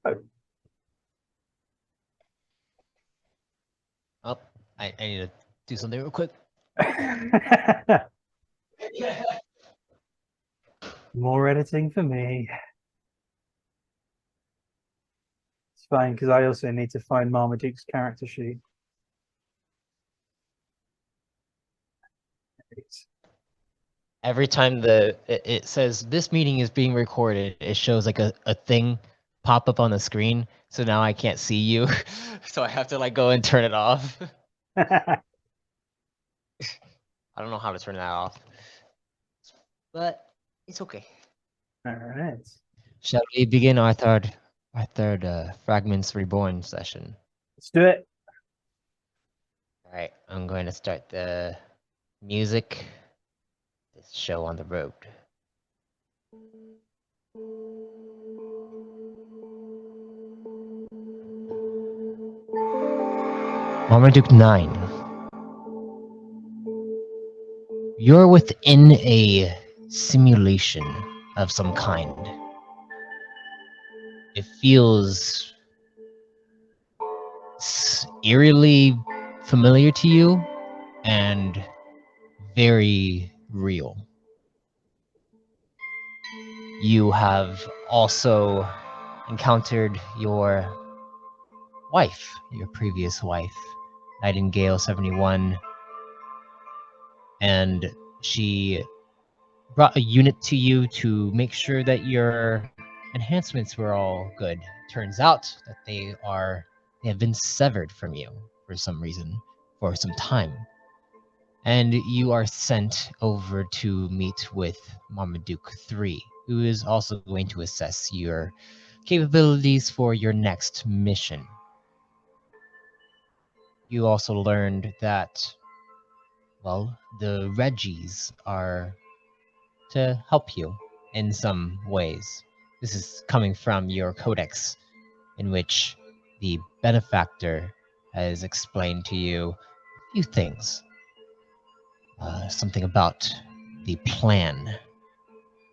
Oh, I need to do something real quick. More editing for me. It's fine because I also need to find Marmaduke's character sheet. Every time it says this meeting is being recorded, it shows like a thing pop up on the screen. So now I can't see you. So I have to like go and turn it off. I don't know how to turn that off. But it's okay. All right. Shall we begin our third Fragments Reborn session? Let's do it. All right, I'm going to start the music. This show on the road. Marmaduke 9. You're within a simulation of some kind. It feels eerily familiar to you and very real. You have also encountered your wife, your previous wife, Nightingale 71, and she brought a unit to you to make sure that your enhancements were all good. Turns out that they have been severed from you for some reason, for some time. And you are sent over to meet with Marmaduke 3, who is also going to assess your capabilities for your next mission. You also learned that, well, the Reggies are to help you in some ways. This is coming from your codex, in which the benefactor has explained to you a few things. Something about the plan,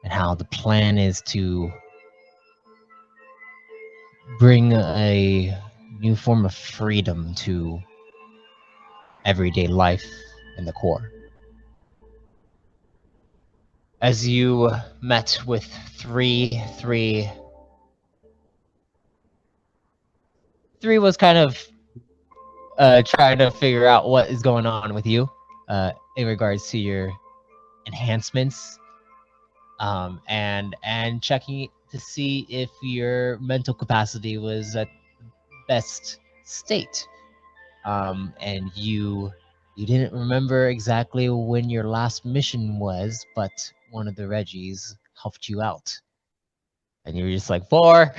and how the plan is to bring a new form of freedom to everyday life in the core. As you met with three was kind of trying to figure out what is going on with you in regards to your enhancements, and checking to see if your mental capacity was at best state. And you didn't remember exactly when your last mission was, but one of the Reggies helped you out, and you were just like 4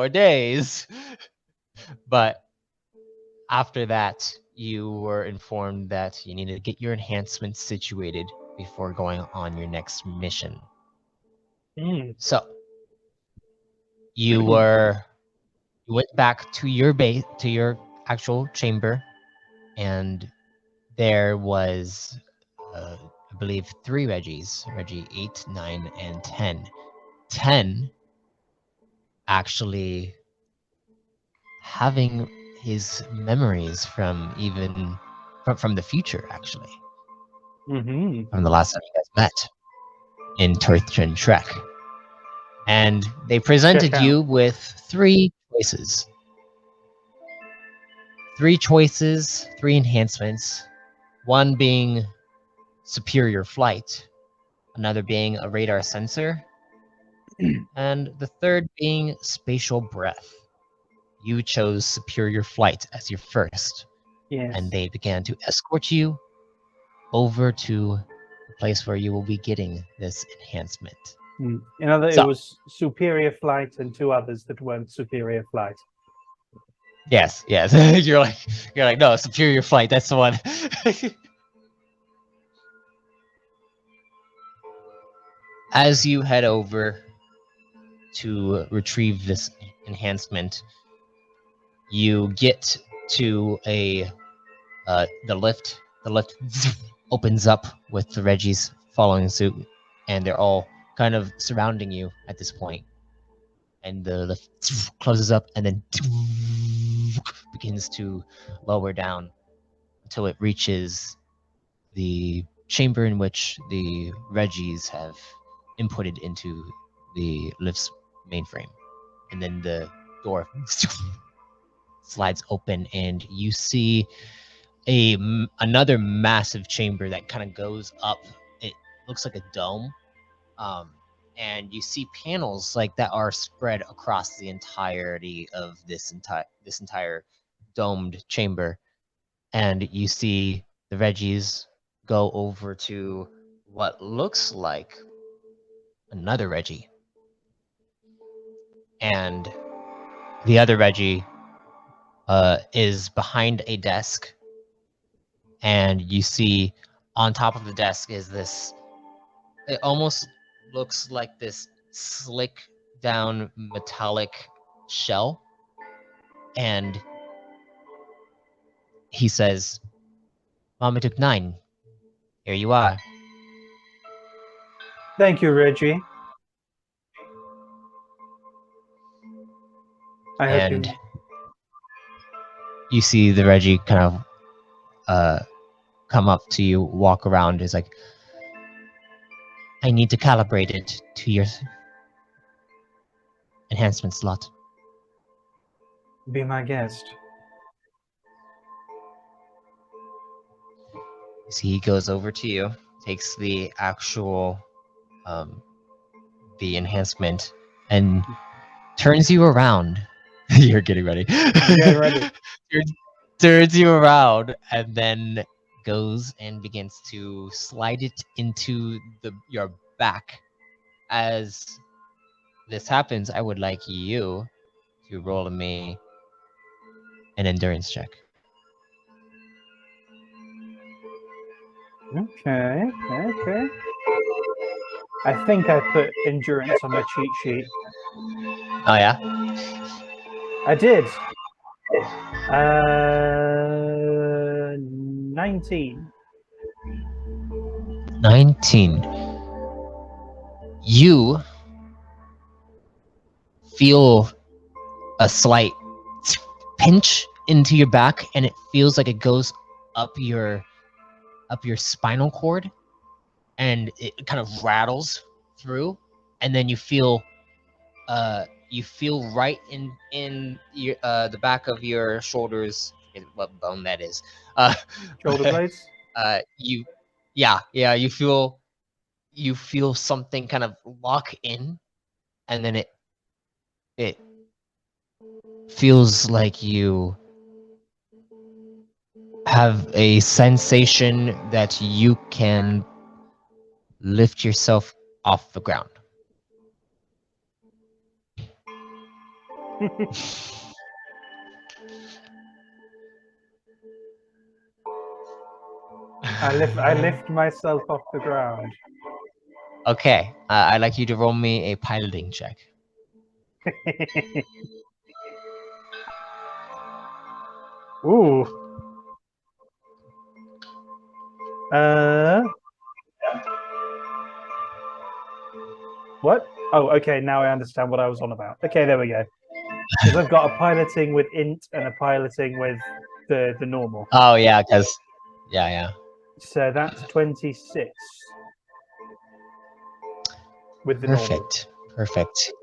days. But after that, you were informed that you needed to get your enhancements situated before going on your next mission. So you went back to your base, to your actual chamber, and there was, I believe, 3 Reggies, Reggie 8, 9, and 10. 10 actually having his memories from from the future, actually. From the last time you guys met in Turthren Trek. And they presented you with 3 choices. 3 choices, 3 enhancements. One being superior flight, another being a radar sensor, and the third being spatial breath. You chose superior flight as your first. Yes. And they began to escort you over to the place where you will be getting this enhancement. In other, it was superior flight and 2 others that weren't superior flight. Yes. you're like, no, superior flight, that's the one. As you head over to retrieve this enhancement, you get to the lift. The lift opens up with the Reggies following suit, and they're all kind of surrounding you at this point. and the lift closes up and then begins to lower down until it reaches the chamber in which the Reggies have inputted into the lift's mainframe. And then the door slides open, and you see another massive chamber that kind of goes up. It looks like a dome, and you see panels like that are spread across the entirety of this entire domed chamber. And you see the Reggies go over to what looks like another Reggie, and the other Reggie is behind a desk, and you see on top of the desk is this. It almost looks like this slick down metallic shell, and he says, "Mama took 9. Here you are." Thank you, Reggie. I hope And you see the Reggie kind of come up to you, walk around. Is like, "I need to calibrate it to your enhancement slot." Be my guest. You see, he goes over to you, takes the actual the enhancement, and turns you around. You're getting ready. Get ready. Turns you around and then goes and begins to slide it into your back. As this happens, I would like you to roll me an endurance check. Okay. I think I put endurance on my cheat sheet. Oh yeah? I did. 19. 19. You feel a slight pinch into your back, and it feels like it goes up your spinal cord, and it kind of rattles through, and then you feel right in your the back of your shoulders. I forget what bone that is. Shoulder blades? You feel something kind of lock in, and then it feels like you have a sensation that you can lift yourself off the ground. I lift myself off the ground. Okay, I'd like you to roll me a piloting check. Ooh. What? Oh, okay. Now I understand what I was on about. Okay, there we go. Because I've got a piloting with int and a piloting with the normal. Oh yeah, because yeah. So that's 26 with the normal. Perfect.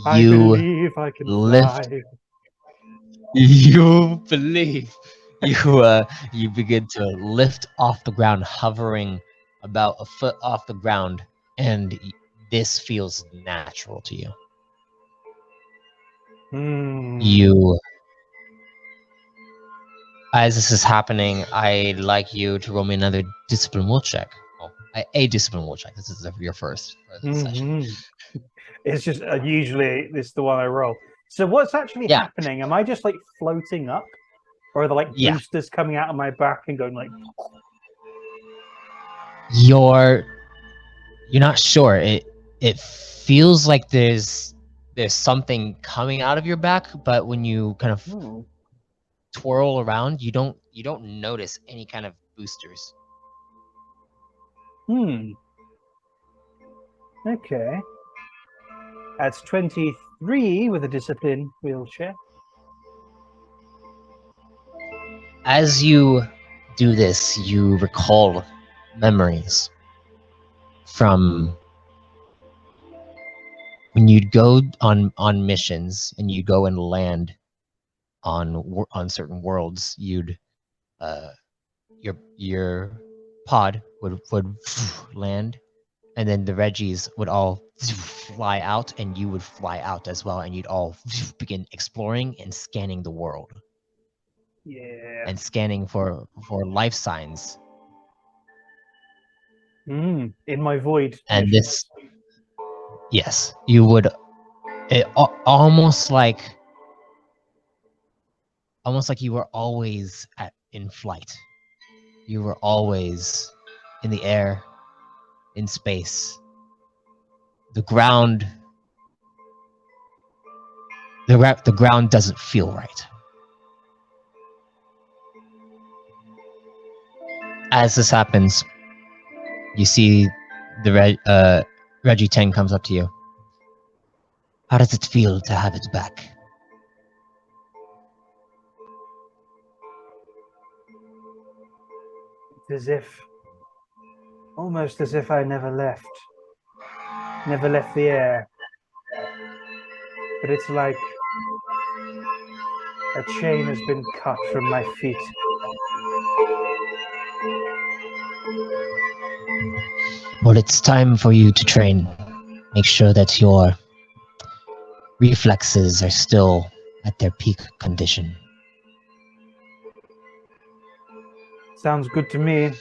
I believe I can fly. You believe. You begin to lift off the ground, hovering about a foot off the ground, and this feels natural to you. You, as this is happening, I'd like you to roll me another discipline will check. A discipline will check. This is your first session. It's just usually this is the one I roll. So what's actually happening? Am I just like floating up, or are there like boosters coming out of my back and going like? You're not sure. It feels like there's something coming out of your back, but when you kind of twirl around, you don't notice any kind of boosters. Okay. That's 23 3 with a discipline wheelchair. As you do this, you recall memories from when you'd go on missions and you'd go and land on certain worlds. You'd your pod would land, and then the Reggies would all fly out, and you would fly out as well, and you'd all begin exploring and scanning the world. Yeah. And scanning for life signs. In my void. And mission. this, yes, you would almost like you were always in flight. You were always in the air, in space. The ground doesn't feel right. As this happens, you see the Reggie 10 comes up to you. How does it feel to have it back? It's almost as if I never left the air. But it's like a chain has been cut from my feet. Well, it's time for you to train. Make sure that your reflexes are still at their peak condition. Sounds good to me.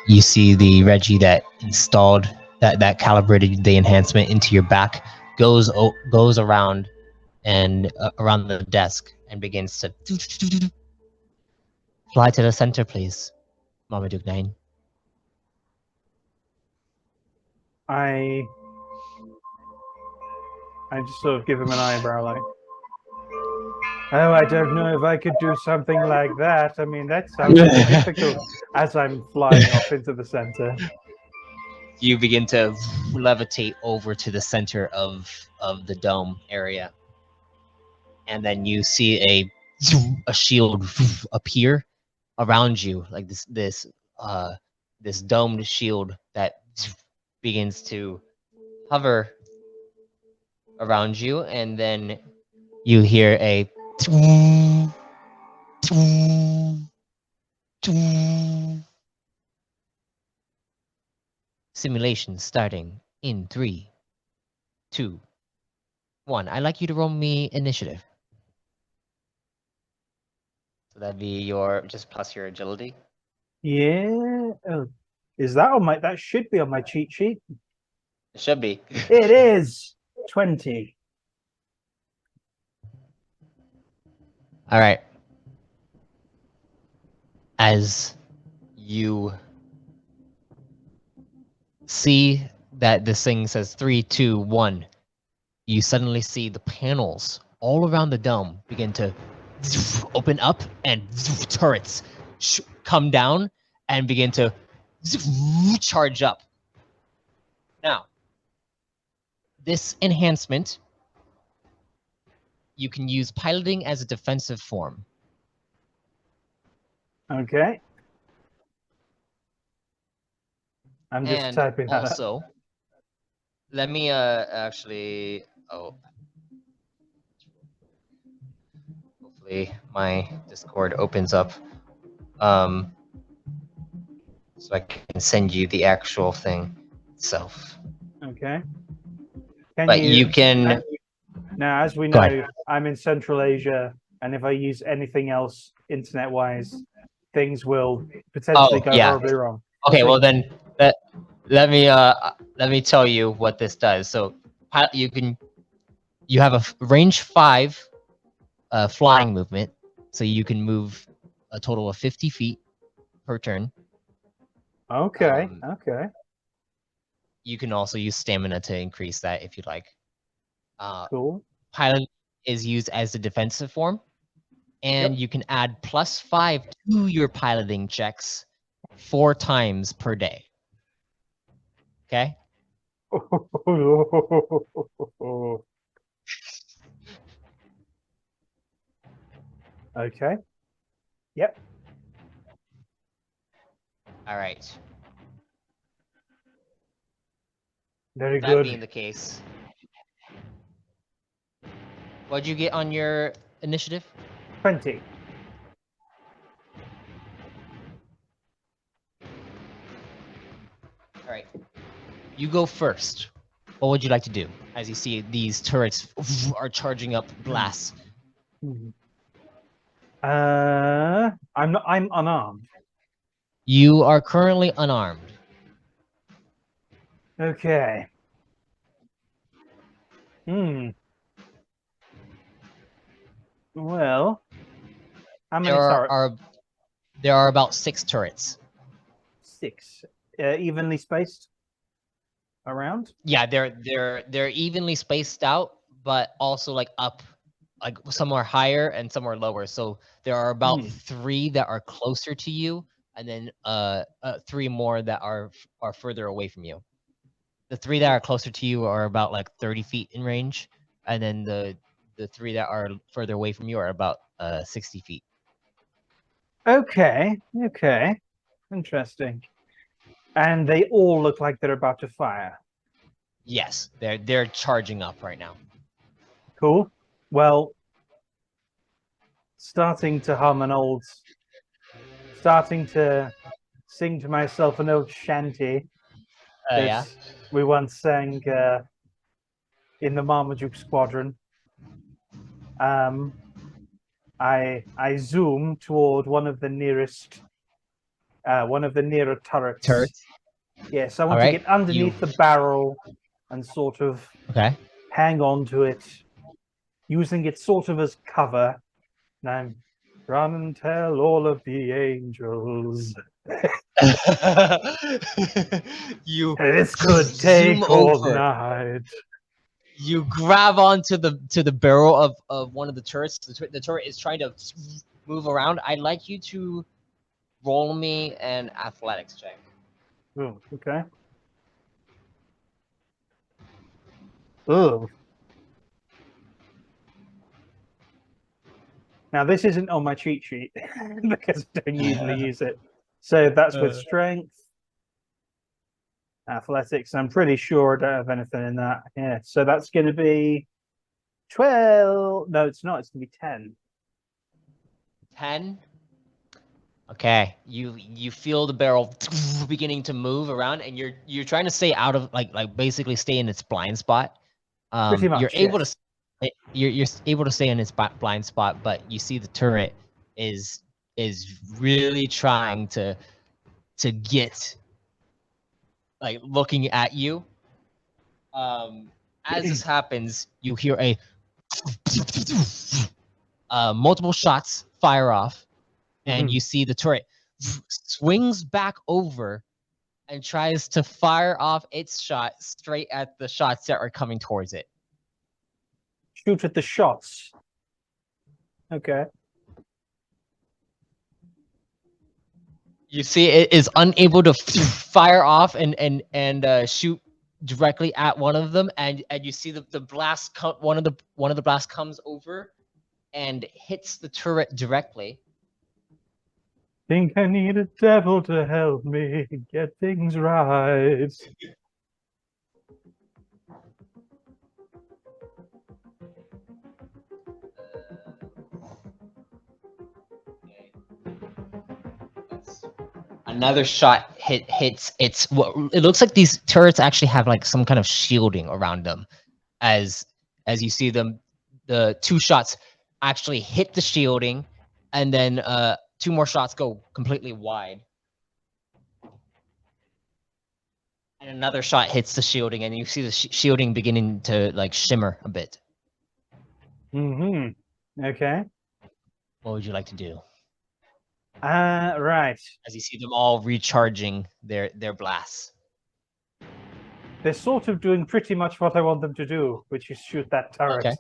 You see the Reggie that installed that calibrated the enhancement into your back goes around and around the desk and begins to fly to the center, please, Marmaduke 9. I just sort of give him an eyebrow, like, oh, I don't know if I could do something like that. I mean, that sounds very difficult. As I'm flying off into the center, you begin to levitate over to the center of the dome area, and then you see a shield appear around you, like this domed shield that begins to hover around you, and then you hear a simulation starting in 3, 2, 1. I'd like you to roll me initiative. So that'd be your just plus your agility. yeah. Oh, is that on my? That should be on my cheat sheet. It should be. It is 20. All right. As you see that this thing says 3, 2, 1, you suddenly see the panels all around the dome begin to open up, and turrets come down and begin to charge up. Now, this enhancement, you can use piloting as a defensive form. Okay. I'm just And typing that also, up. let me actually, hopefully my Discord opens up, so I can send you the actual thing itself. Okay. But you can. Now, as we know, I'm in Central Asia, and if I use anything else internet-wise, things will potentially go horribly wrong. Okay, so, well then, let me tell you what this does. So you have a range 5 flying movement, so you can move a total of 50 feet per turn. Okay. Okay. You can also use stamina to increase that if you'd like. Cool. Pilot is used as a defensive form, and you can add +5 to your piloting checks 4 times per day. Okay. Okay. Yep. All right. Very That good. being the case, what'd you get on your initiative? 20. All right. You go first. What would you like to do as you see these turrets are charging up blasts? I'm unarmed. You are currently unarmed. Okay. Well, how many turrets? There are about 6 turrets. 6. Evenly spaced around? Yeah, they're evenly spaced out, but also like up, like some are higher and some are lower. So there are about 3 that are closer to you, and then 3 more that are further away from you. The 3 that are closer to you are about like 30 feet in range, and then the 3 that are further away from you are about 60 feet. Okay. Okay. Interesting. And they all look like they're about to fire. Yes, they're charging up right now. Cool. Well, starting to sing to myself an old shanty that Yeah. we once sang in the Marmaduke Squadron. I zoom toward one of the nearer turrets. Turrets. Yes, I want All to right. get underneath the barrel and sort of Okay. hang on to it, using it sort of as cover. And I'm run and tell all of the angels. You This could zoom take all over. night. You grab onto the barrel of one of the turrets. The turret is trying to move around. I'd like you to roll me an athletics check. Oh, okay. Oh. Now this isn't on my cheat sheet because I don't usually use it. So that's with strength, athletics. I'm pretty sure I don't have anything in that. Yeah. So that's going to be 12. No, it's not. It's going to be 10. 10. Okay, you feel the barrel beginning to move around, and you're trying to stay out of like basically stay in its blind spot. Pretty You're much, able yes. to you're able to stay in its blind spot, but you see the turret is really trying to get like looking at you. As this happens, you hear a multiple shots fire off, and you see the turret swings back over and tries to fire off its shot straight at the shots that are coming towards it. Shoot at the shots. Okay. You see, it is unable to fire off and shoot directly at one of them, and you see the blast one of the blasts comes over and hits the turret directly. Think I need a devil to help me get things right. Another shot hits its what it looks like these turrets actually have like some kind of shielding around them. As you see them, the 2 shots actually hit the shielding, and then 2 more shots go completely wide. And another shot hits the shielding, and you see the shielding beginning to like shimmer a bit. Okay. What would you like to do? Right. As you see them all recharging their blasts. They're sort of doing pretty much what I want them to do, which is shoot that turret. Okay.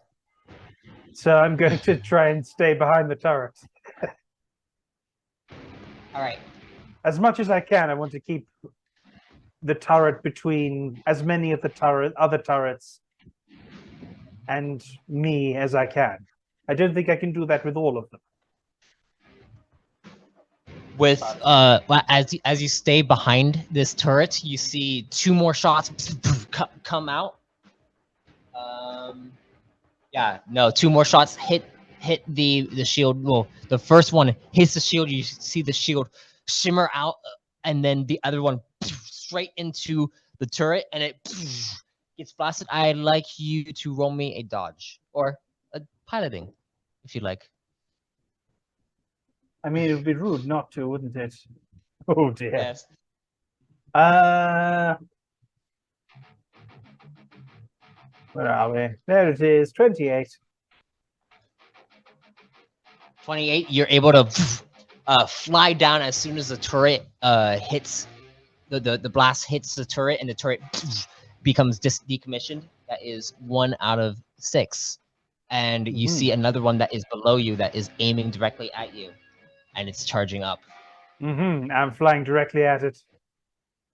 So I'm going to try and stay behind the turret. All right. As much as I can, I want to keep the turret between as many of the other turrets and me as I can. I don't think I can do that with all of them. With as you stay behind this turret, you see 2 more shots come out. Yeah, no, 2 more shots hit the shield. Well, the first one hits the shield. You see the shield shimmer out, and then the other one straight into the turret, and it gets blasted. I'd like you to roll me a dodge or a piloting, if you like. I mean, it would be rude not to, wouldn't it? Oh dear. Yes. Where are we? There it is, 28. 28. You're able to fly down as soon as the turret hits the blast hits the turret, and the turret becomes decommissioned. That is 1 out of 6. And you see another one that is below you that is aiming directly at you, and it's charging up. I'm flying directly at it.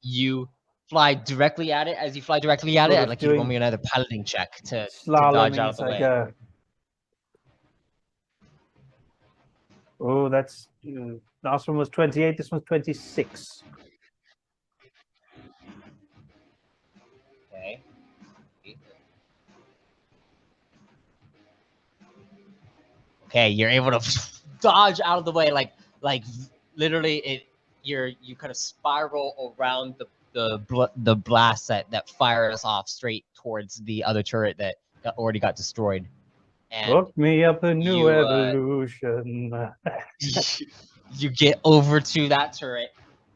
You fly directly at it. As you fly directly at it, I'd like you to roll me another piloting check to dodge out of the way. Oh, that's last one was 28. This one's 26. Okay. Okay, you're able to dodge out of the way, like literally you kind of spiral around the blast that fires off straight towards the other turret that already got destroyed. And look me up a new evolution. You get over to that turret,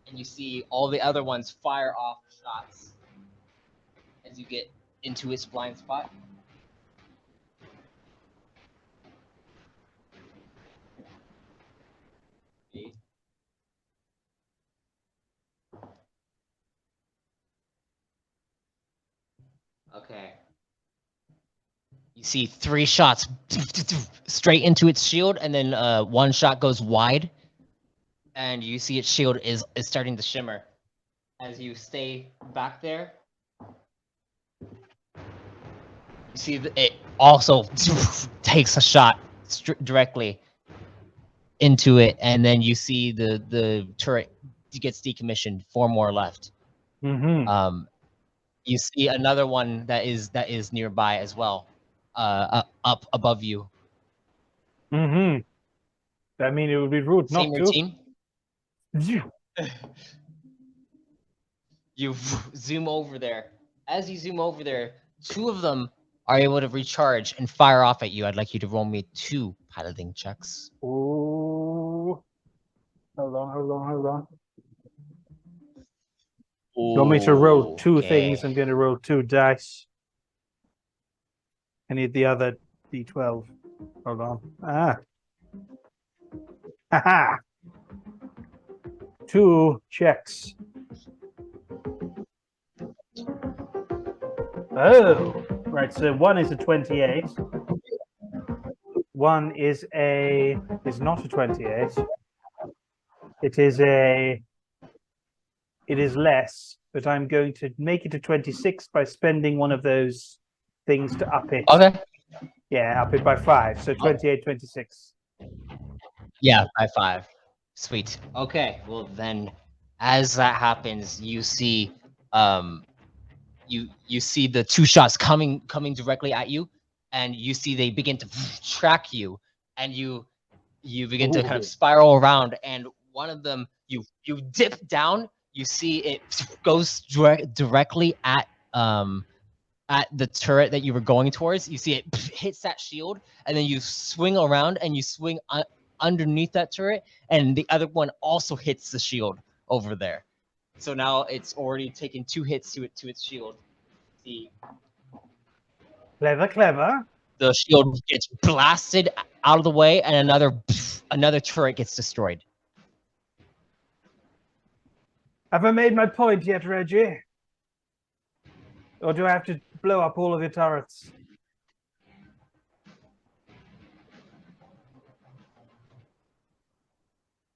and you see all the other ones fire off shots as you get into its blind spot. Okay. You see 3 shots straight into its shield, and then 1 shot goes wide, and you see its shield is starting to shimmer. As you stay back there, you see it also takes a shot directly into it, and then you see the turret gets decommissioned. 4 more left. You see another one that is nearby as well, up above you. I mean, it would be rude Same not routine. to. You zoom over there. As you zoom over there, 2 of them are able to recharge and fire off at you. I'd like you to roll me 2 piloting checks. Oh, hold on. You want me to roll 2 things? I'm going to roll 2 dice. I need the other D12. Hold on. Haha. 2 checks. Oh, right. So 1 is a 28. 1 is not a 28. It is less, but I'm going to make it a 26 by spending one of those things to up it. Okay. Yeah, up it by 5. So 28, 26. Yeah, by 5. Sweet. Okay. Well, then, as that happens, you see, you see the 2 shots coming directly at you, and you see they begin to track you, and you begin to kind of spiral around, and one of them you dip down. You see it goes directly at the turret that you were going towards. You see it hits that shield, and then you swing around and you swing underneath that turret, and the other one also hits the shield over there. So now it's already taken 2 hits to its shield. See, Clever. the shield gets blasted out of the way, and another turret gets destroyed. Have I made my point yet, Reggie? Or do I have to blow up all of the turrets?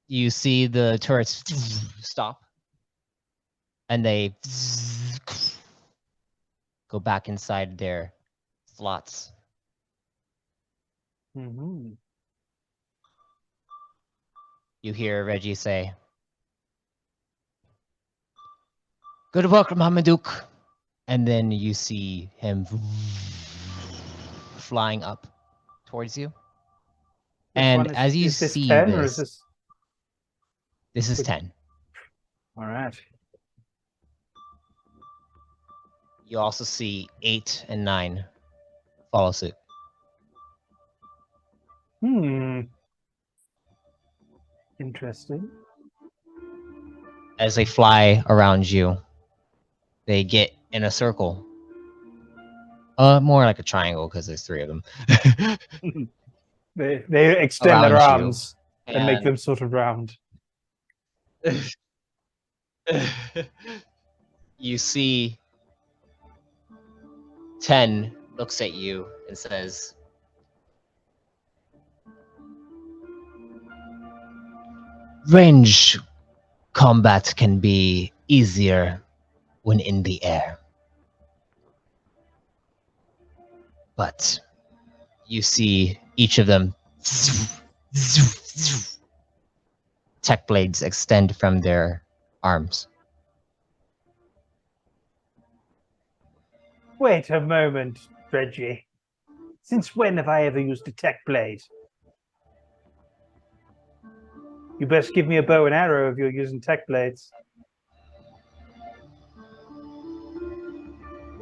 You see the turrets stop. and they go back inside their slots. Mm-hmm. You hear Reggie say, "Good work, Marmaduke." And then you see him flying up towards you. Which And one as you is this see 10 or is this, this? this is 10. All right. You also see 8 and 9 follow suit. Interesting. As they fly around you, they get in a circle. More like a triangle because there's 3 of them. They extend their Around you, arms and make them sort of round. You see 10 looks at you and says, "Range combat can be easier when in the air." But you see each of them tech blades extend from their arms. Wait a moment, Reggie. Since when have I ever used a tech blade? You best give me a bow and arrow if you're using tech blades.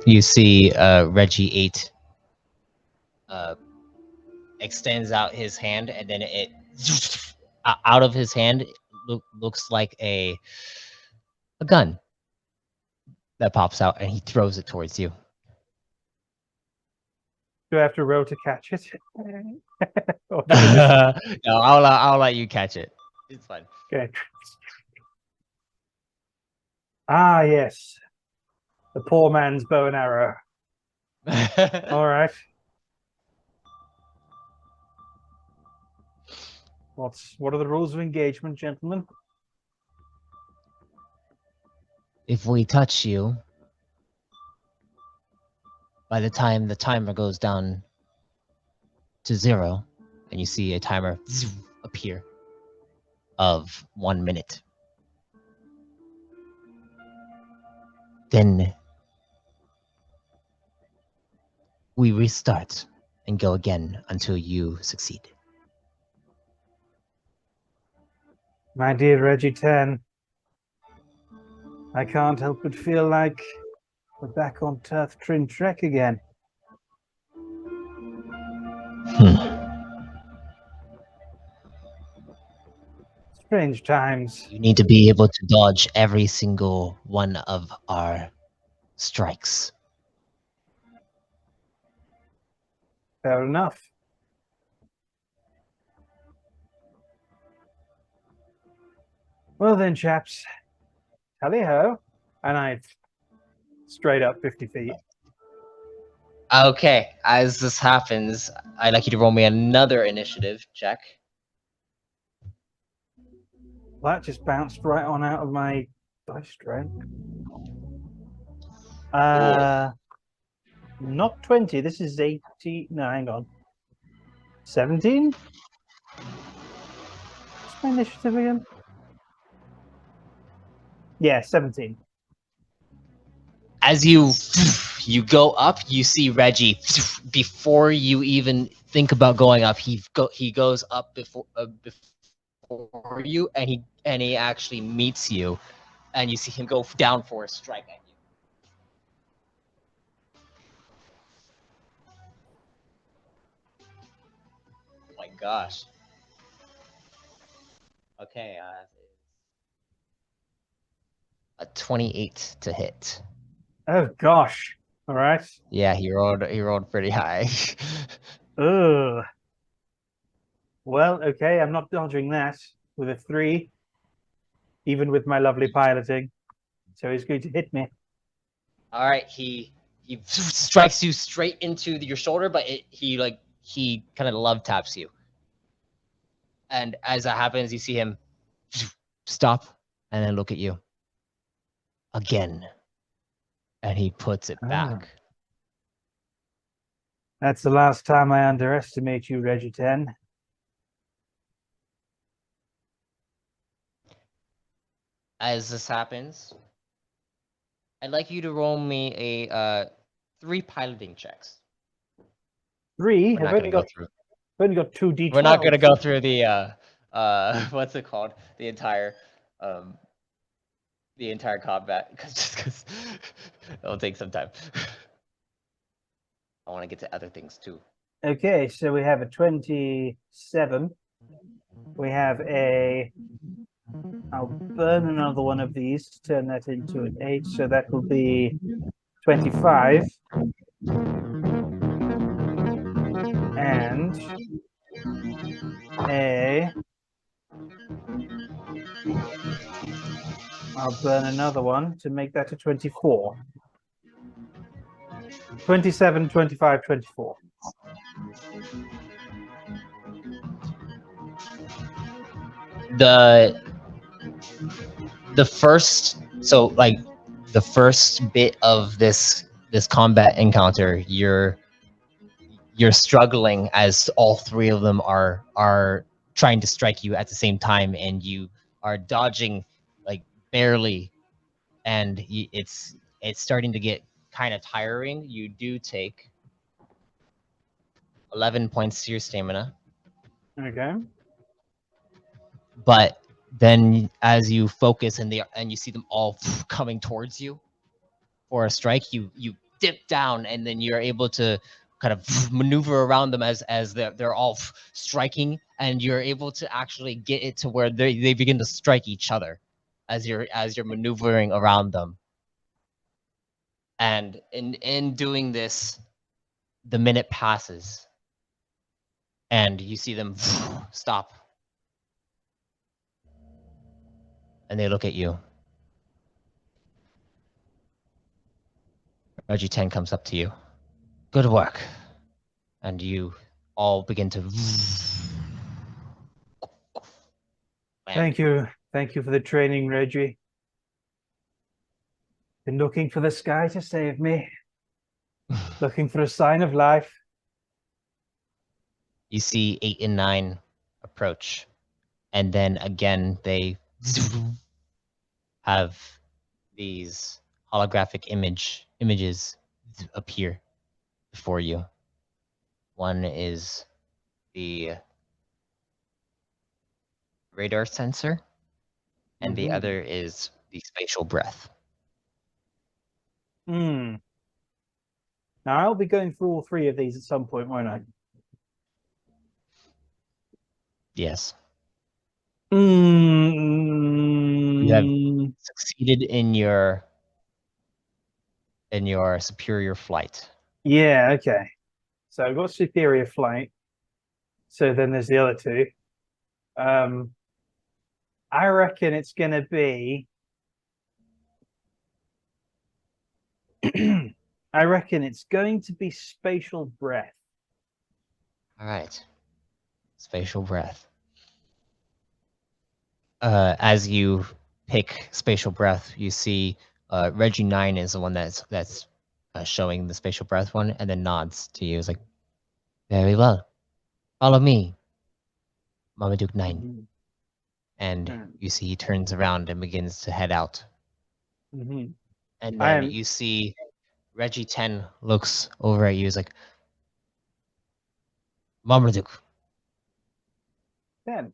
You see Reggie 8 extends out his hand, and then it out of his hand looks like a gun that pops out, and he throws it towards you. Do I have to roll to catch it? Or No, I'll let you catch it. It's fine. Okay. Ah, yes. The poor man's bow and arrow. All right. What are the rules of engagement, gentlemen? If we touch you, by the time the timer goes down to 0, and you see a timer appear of 1 minute, then we restart and go again until you succeed. My dear Reggie 10, I can't help but feel like we're back on Turf Trin Trek again. Strange times. You need to be able to dodge every single one of our strikes. Fair enough. Well then, chaps, tally-ho. And I straight up 50 feet. Okay, as this happens, I'd like you to roll me another initiative check. That just bounced right on out of my dice tray. Not 20. This is 80. No, hang on. 17? What's my initiative again? Yeah, 17. As you go up, you see Reggie. Before you even think about going up, he goes up before you, and he actually meets you, and you see him go down for a strike at you. Oh my gosh. Okay, a 28 to hit. Oh gosh. All right. Yeah, he rolled pretty high. Ugh. Well, okay, I'm not dodging that with a 3, even with my lovely piloting. So he's going to hit me. All right, he strikes you straight into your shoulder, but he kind of love taps you. And as that happens, you see him stop and then look at you. again. And he puts it back. That's the last time I underestimate you, Regiten. As this happens, I'd like you to roll me a 3 piloting checks. 3? We're I've not only gonna go got through. 2d12. We're not gonna go through the what's it called? The entire combat because it'll take some time. I want to get to other things too. Okay, so we have a 27. We have a... I'll burn another one of these to turn that into an 8, so that will be 25. And I'll burn another one to make that a 24. 27, 25, 24. The first the first bit of this combat encounter, you're struggling as all 3 of them are trying to strike you at the same time, and you are dodging like barely, and it's starting to get kind of tiring. You do take 11 points to your stamina. Okay. But then as you focus and you see them all coming towards you for a strike, you dip down, and then you're able to kind of maneuver around them as they're all striking, and you're able to actually get it to where they begin to strike each other as you're maneuvering around them. And in doing this, the minute passes, and you see them stop, and they look at you. Reggie 10 comes up to you. Good work. And you all begin to... Thank you. Thank you for the training, Reggie. Been looking for the sky to save me. Looking for a sign of life. You see 8 and 9 approach. And then again, they have these holographic images appear before you. One is the radar sensor, and the other is the spatial breath. Now I'll be going through all 3 of these at some point, won't I? Yes. You You have succeeded in your superior flight. Yeah, okay. So I've got superior flight. So then there's the other 2. I reckon it's going to be... I reckon it's going to be spatial breath. All right. Spatial breath. As you pick spatial breath, you see Reggie 9 is the one that's showing the spatial breath one, and then nods to you. It's like, very well. Follow me, Marmaduke 9. And you see he turns around and begins to head out. And then you see Reggie 10 looks over at you. Is like, Marmaduke. 10.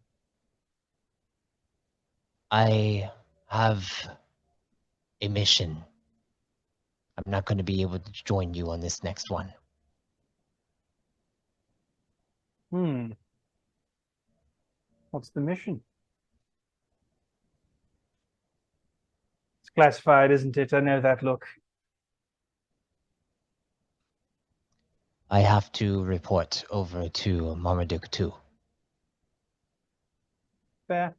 I have a mission. I'm not going to be able to join you on this next one. What's the mission? It's classified, isn't it? I know that look. I have to report over to Marmaduke 2. Fair.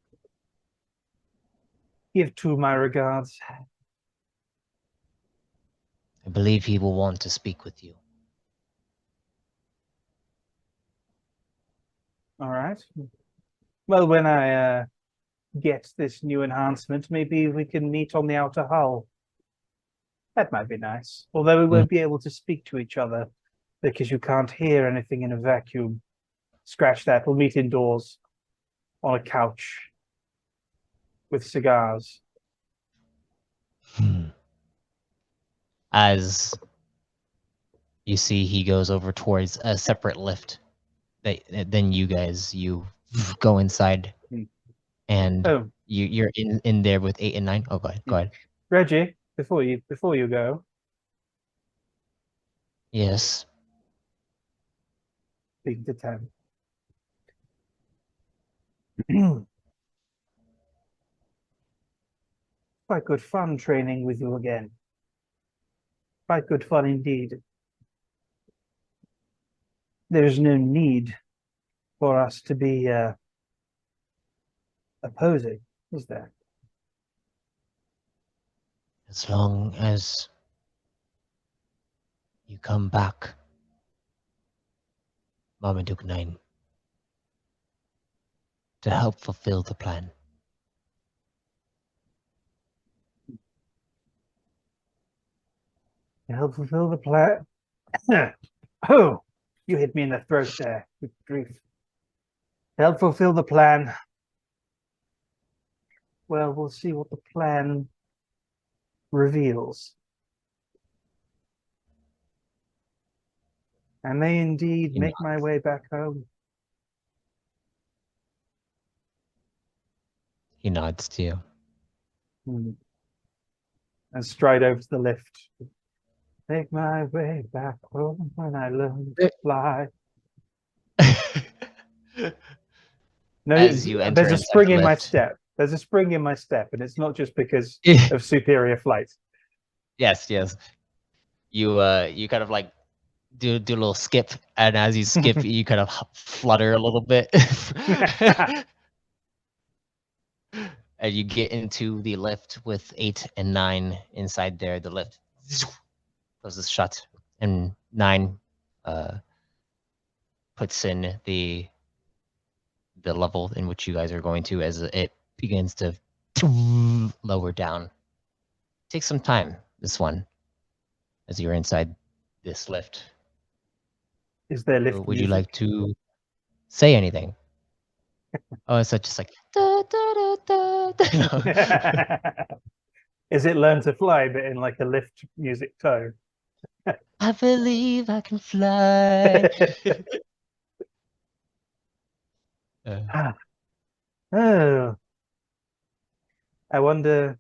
Give 2 my regards. I believe he will want to speak with you. All right. Well, when I get this new enhancement, maybe we can meet on the outer hull. That might be nice. Although we won't be able to speak to each other because you can't hear anything in a vacuum. Scratch that. We'll meet indoors on a couch with cigars. As you see, he goes over towards a separate lift. Then you go inside, and Oh, you're in there with 8 and 9. Oh, go ahead. Reggie, before you go, Yes. speaking to 10. Quite good fun training with you again. Quite good fun indeed. There's no need for us to be opposing, is there? As long as you come back, Marmaduke 9, to help fulfill the plan. To help fulfill the plan. Oh, you hit me in the throat there. Good grief. To help fulfill the plan. Well, we'll see what the plan reveals. I may indeed make my way back home. He nods to you. And stride over to the lift. Make my way back home when I learn to fly. No, As you enter there's a inside spring the in my lift. step. There's a spring in my step, and it's not just because of superior flight. Yes. You kind of like do a little skip, and as you skip, you kind of flutter a little bit. And you get into the lift with 8 and 9 inside there. The lift closes shut, and 9 puts in the level in which you guys are going to as it begins to lower down. Take some time, this one, as you're inside this lift. Is there lift Would you music? like to say anything? Oh, it's just like da, da, da, da. No. Is it learn to fly, but in like a lift music tone? I believe I can fly. Oh, I wonder,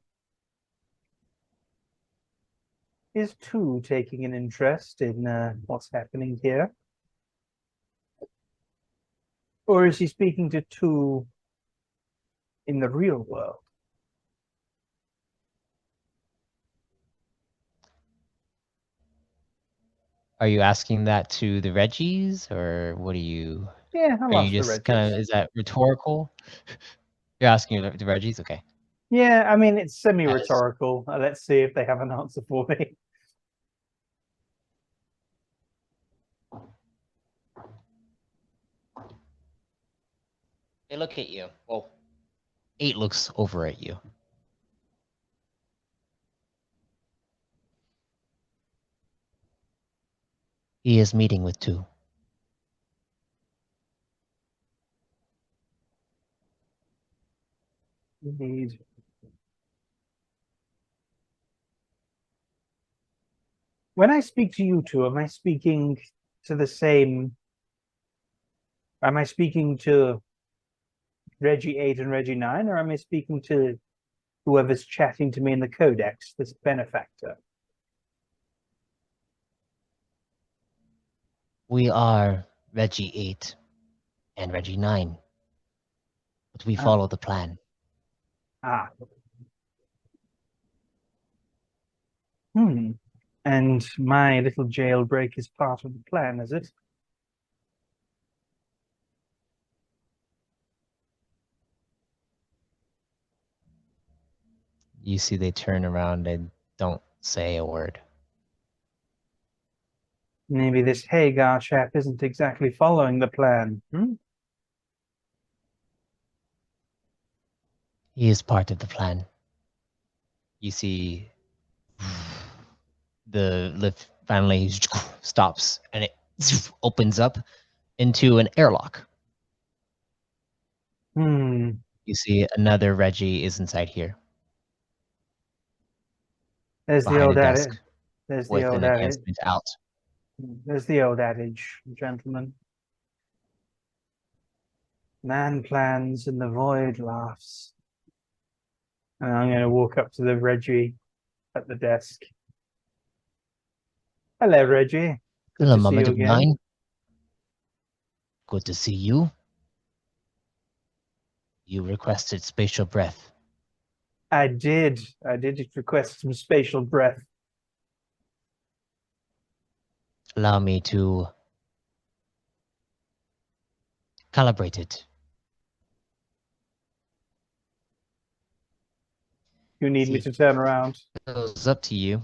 is two taking an interest in what's happening here? Or is he speaking to two in the real world? Are you asking that to the Reggies, or what are you? Yeah, I'll Are you ask the just kind Reggies. of? Is that rhetorical? You're asking the Reggies, okay? Yeah, I mean, it's As semi-rhetorical. Let's see if they have an answer for me. they look at you. Well, 8 looks over at you. He is meeting with 2. Indeed. When I speak to you two, am I speaking to the same? Am I speaking to Reggie 8 and Reggie 9, or am I speaking to whoever's chatting to me in the codex, this benefactor? We are Reggie 8 and Reggie 9, but we Ah, follow the plan. ah. Hmm. And my little jailbreak is part of the plan, is it? You see they turn around and don't say a word. Maybe this Hagar chap isn't exactly following the plan. He is part of the plan. You see the lift finally stops and it opens up into an airlock. Hmm. You see another Reggie is inside here There's the behind a old desk adage. There's the with old an adage. enhancement out. There's the old adage, gentlemen. Man plans and the void laughs. And I'm going to walk up to the Reggie at the desk. Hello, Reggie. Good Hello, to see you Marmaduke again. 9. Good to see you. You requested spatial breath. I did. I did request some spatial breath. Allow me to calibrate it. You need me See, to turn around. it's up to you.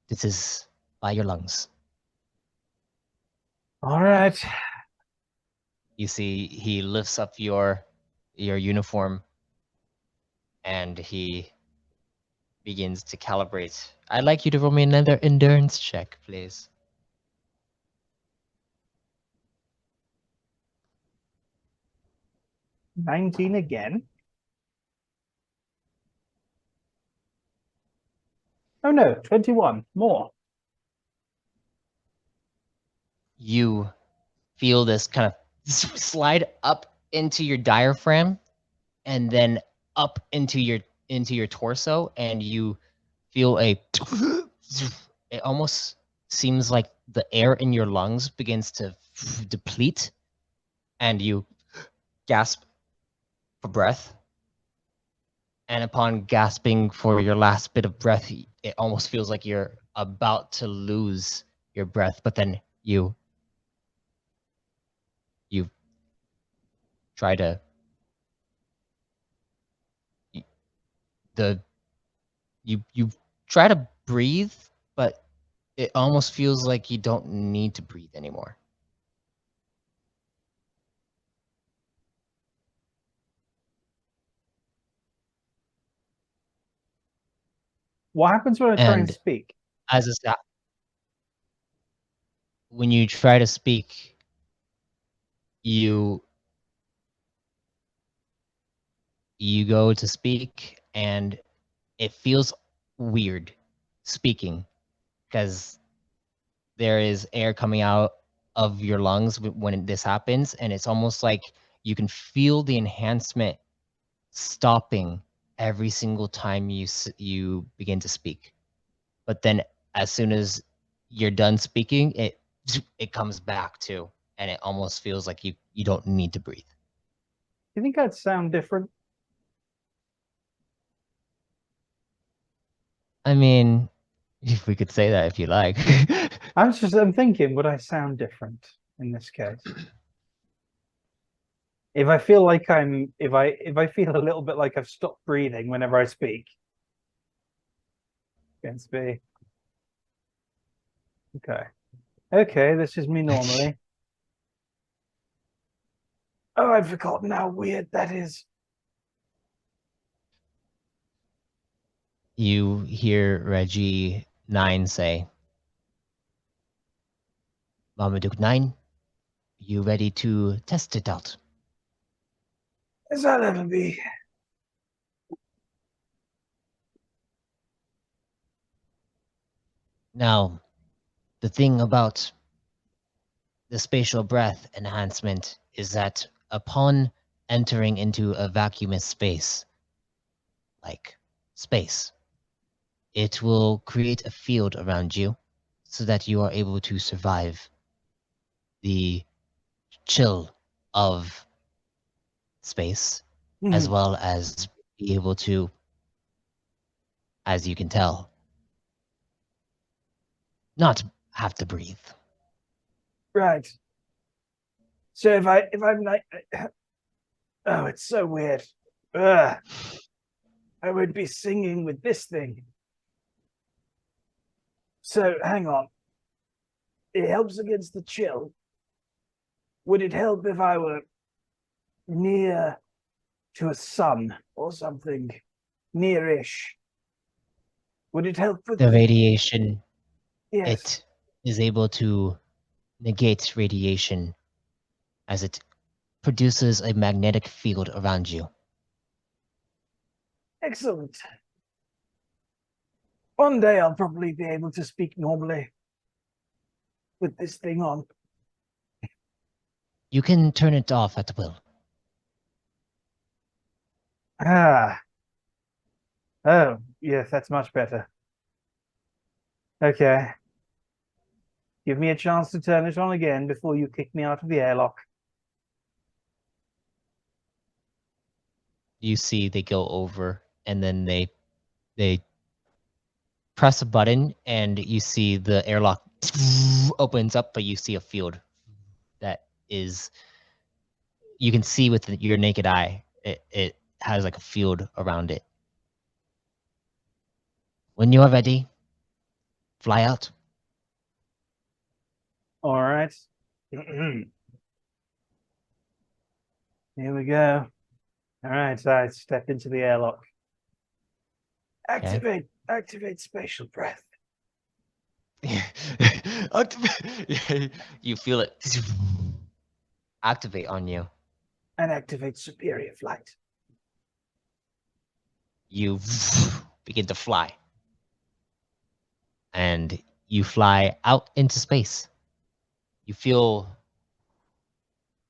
This is by your lungs. All right. You see, he lifts up your uniform and he begins to calibrate. I'd like you to roll me another endurance check, please. 19 again. Oh no, 21. More. You feel this kind of slide up into your diaphragm and then up into your torso, and you feel a it almost seems like the air in your lungs begins to deplete and you gasp for breath. And upon gasping for your last bit of breath, it almost feels like you're about to lose your breath, but then you try to the you try to breathe, but it almost feels like you don't need to breathe anymore. What happens when I try and And speak? as a when you try to speak, you go to speak and it feels weird speaking because there is air coming out of your lungs when this happens, and it's almost like you can feel the enhancement stopping every single time you begin to speak. But then as soon as you're done speaking, it comes back too, and it almost feels like you don't need to breathe. Do you think I'd sound different? I mean, if we could say that if you like. I'm thinking, would I sound different in this case? If I feel like if I feel a little bit like I've stopped breathing whenever I speak, against me. Okay. Okay, this is me normally. Oh, I've forgotten how weird that is. You hear Reggie 9 say, Marmaduke 9, you ready to test it out? As I'll ever be. Now, the thing about the spatial breath enhancement is that upon entering into a vacuumous space, like space, it will create a field around you so that you are able to survive the chill of space, as well as be able to, as you can tell, not have to breathe. Right. So if I'm like, oh, it's so weird. Ugh. I would be singing with this thing. So hang on. It helps against the chill. Would it help if I were near to a sun or something nearish? Would it help with The radiation, Yes. it is able to negate radiation as it produces a magnetic field around you. Excellent. One day I'll probably be able to speak normally with this thing on. You can turn it off at will. Ah. Oh, yes, that's much better. Okay. Give me a chance to turn it on again before you kick me out of the airlock. You see they go over and then they press a button and you see the airlock opens up, but you see a field that is you can see with your naked eye. It has like a field around it. When you are ready, fly out. All right. Here we go. All right, so I step into the airlock. Okay. Activate spatial breath. You feel it activate on you. And activate superior flight. You begin to fly. And you fly out into space. You feel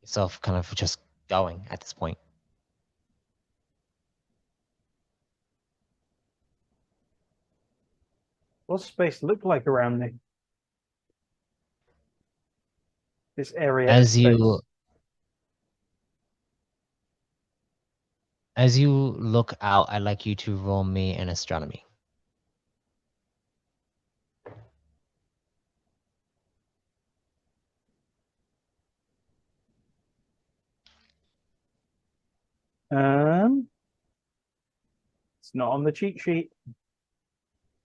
yourself kind of just going at this point. What's space look like around me? This area of space. As you look out, I'd like you to roll me an astronomy. It's not on the cheat sheet.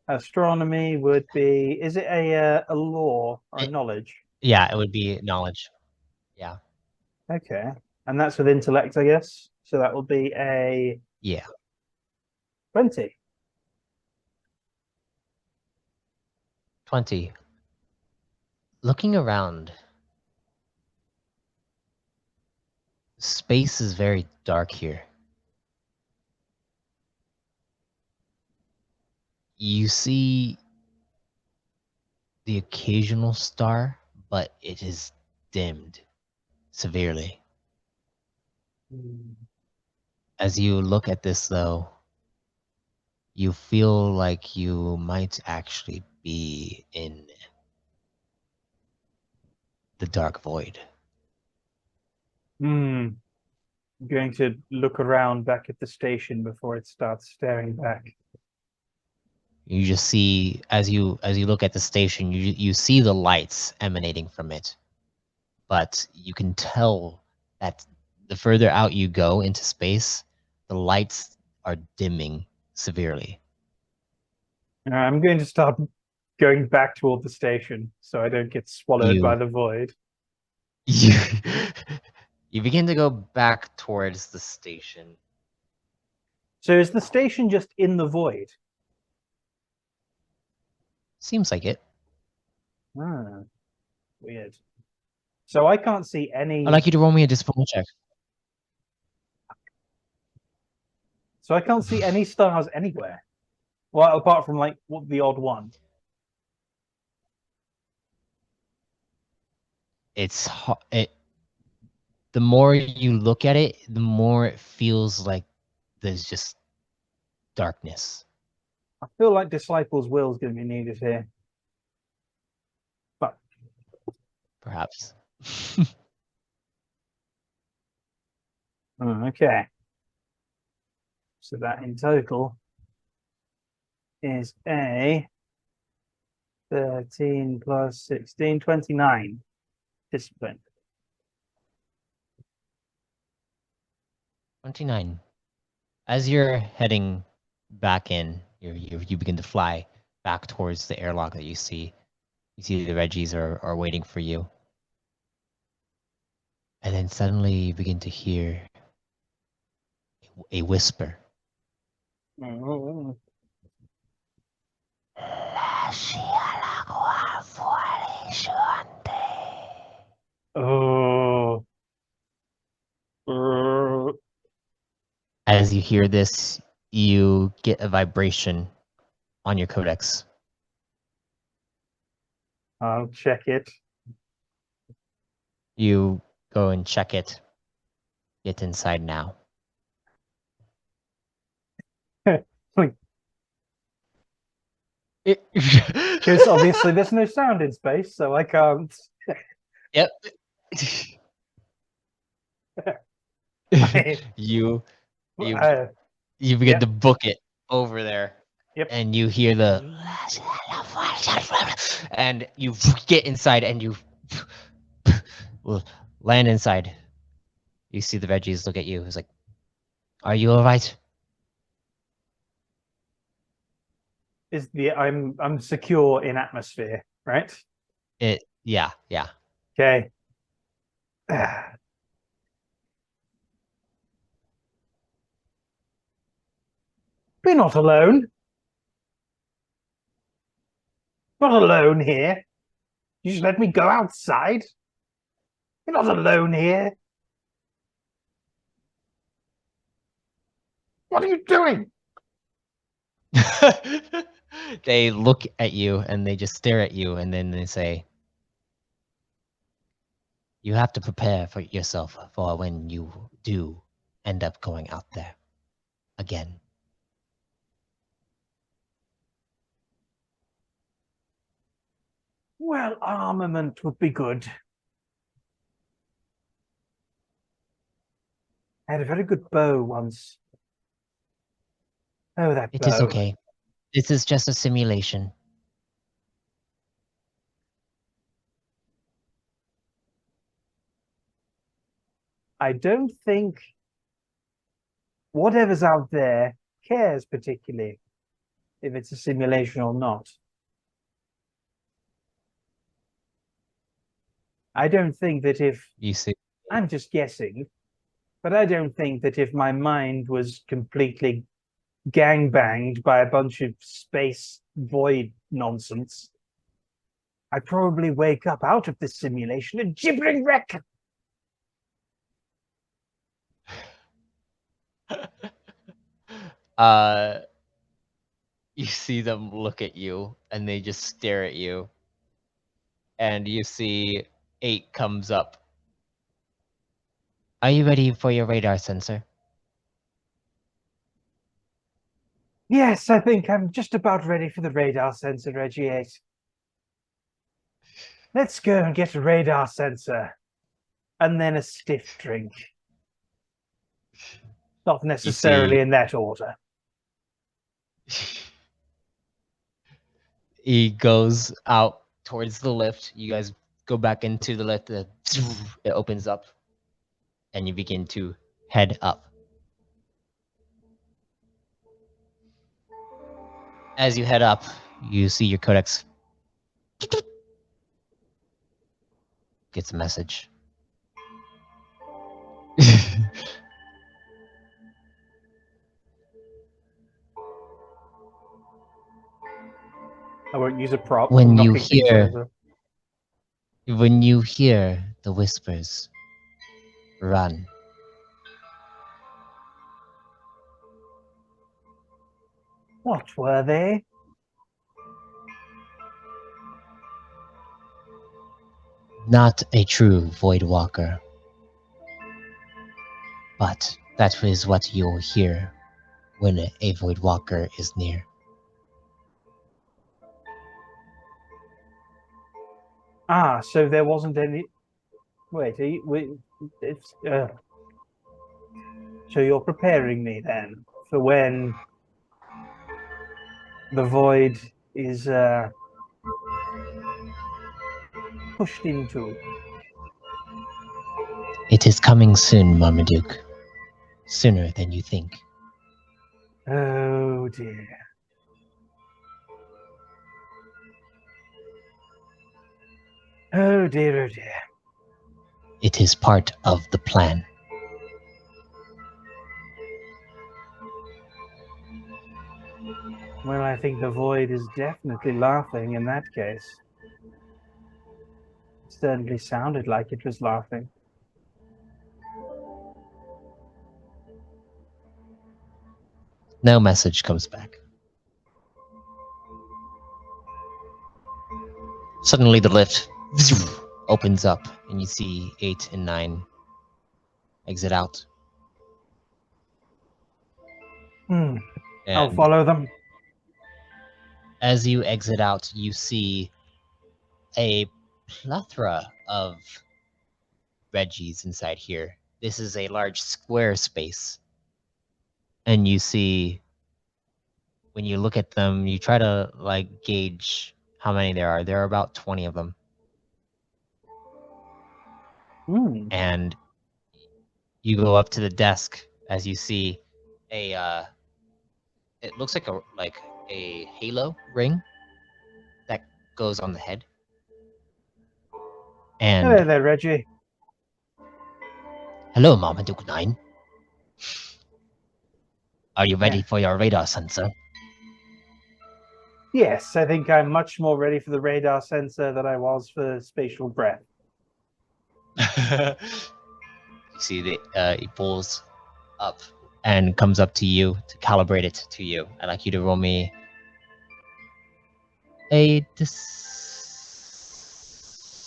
Astronomy would be. Is it a law or a knowledge? Yeah, it would be knowledge. Yeah. Okay, and that's with intellect, I guess. So that will be a Yeah. 20. 20. Looking around, space is very dark here. You see the occasional star, but it is dimmed severely. As you look at this, though, you feel like you might actually be in the dark void. I'm going to look around back at the station before it starts staring back. You just see as you look at the station, you see the lights emanating from it, but you can tell that the further out you go into space, the lights are dimming severely. I'm going to start going back toward the station so I don't get swallowed by the void. You, you begin to go back towards the station. So is the station just in the void? Seems like it. Weird. So I can't see any. I'd like you to roll me a discipline check. So I can't see any stars anywhere. Well, apart from like the odd one. It's the more you look at it, the more it feels like there's just darkness. I feel like Disciples' will is going to be needed here. But Perhaps. okay. So that in total is a 13 plus 16, 29 discipline. 29. As you're heading back in, you begin to fly back towards the airlock that you see. You see the Reggies are waiting for you. And then suddenly you begin to hear a whisper. Oh. As you hear this, you get a vibration on your codex. I'll check it. You go and check it. Get inside now. Because obviously there's no sound in space, so I can't. Yep. I- you uh, you begin to book it over there. Yep. And you hear the and you get inside and you land inside. You see the veggies look at you. It's like, are you all right? I'm secure in atmosphere, right? Yeah. Okay. We're not alone. Not alone here. You just let me go outside. You're not alone here. What are you doing? They look at you and they just stare at you and then they say, you have to prepare for yourself for when you do end up going out there again. Well, armament would be good. I had a very good bow once. Oh, that It bow. is okay. This is just a simulation. I don't think whatever's out there cares particularly if it's a simulation or not. I don't think that if You see, I'm just guessing, but I don't think that if my mind was completely gangbanged by a bunch of space void nonsense, I'd probably wake up out of this simulation a gibbering wreck. you see them look at you and they just stare at you. And you see 8 comes up. Are you ready for your radar sensor? Yes, I think I'm just about ready for the radar sensor, Reggie 8. Let's go and get a radar sensor and then a stiff drink. Not necessarily in that order. He goes out towards the lift. You guys go back into the lift. It opens up, and you begin to head up. As you head up, you see your codex gets a message. I won't use a prop. When I'm you knocking things hear over. when you hear the whispers, run. What were they? Not a true Void Walker, but that is what you'll hear when a Void Walker is near. Ah, so there wasn't any. Wait, it's. So you're preparing me then for when the void is pushed into. It is coming soon, Marmaduke. Sooner than you think. Oh dear. Oh dear, oh dear. It is part of the plan. Well, I think the void is definitely laughing in that case. It certainly sounded like it was laughing. No message comes back. Suddenly the lift opens up and you see 8 and 9 exit out. I'll And follow them. as you exit out, you see a plethora of Reggies inside here. This is a large square space. And you see, when you look at them, you try to like gauge how many there are. There are about 20 of them. And you go up to the desk as you see a it looks like a halo ring that goes on the head. And Hello there, Reggie. hello, Marmaduke 9. Are you ready Yeah. for your radar sensor? Yes, I think I'm much more ready for the radar sensor than I was for spatial breath. You see that he pulls up and comes up to you to calibrate it to you. I'd like you to roll me a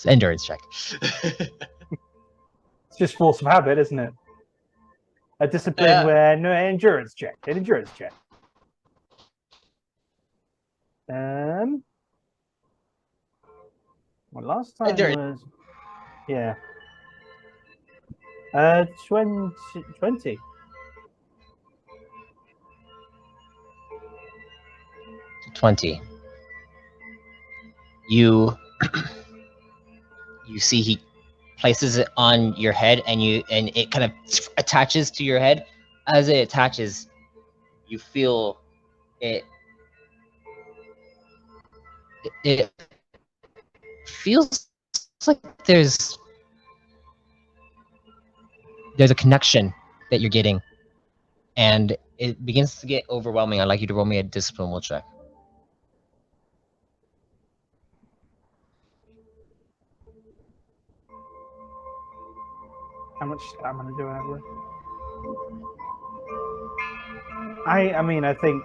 endurance check. It's just force of habit, isn't it? A discipline where no endurance check. An endurance check. Well, last time Endurance. was yeah. 20. 20. You see he places it on your head and it kind of attaches to your head. As it attaches, you feel it feels like there's a connection that you're getting, and it begins to get overwhelming. I'd like you to roll me a discipline will check. How much stamina do I have left? I mean, I think.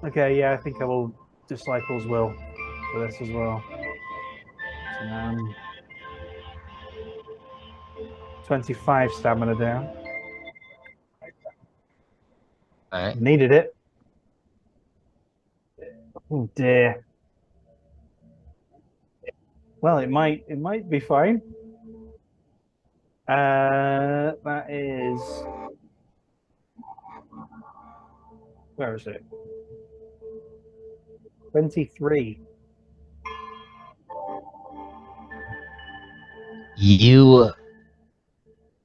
Okay, yeah, I think I will disciples will for this as well. 25 stamina down. All right. Needed it. Oh dear. Well, it might be fine. That is. Where is it? 23. You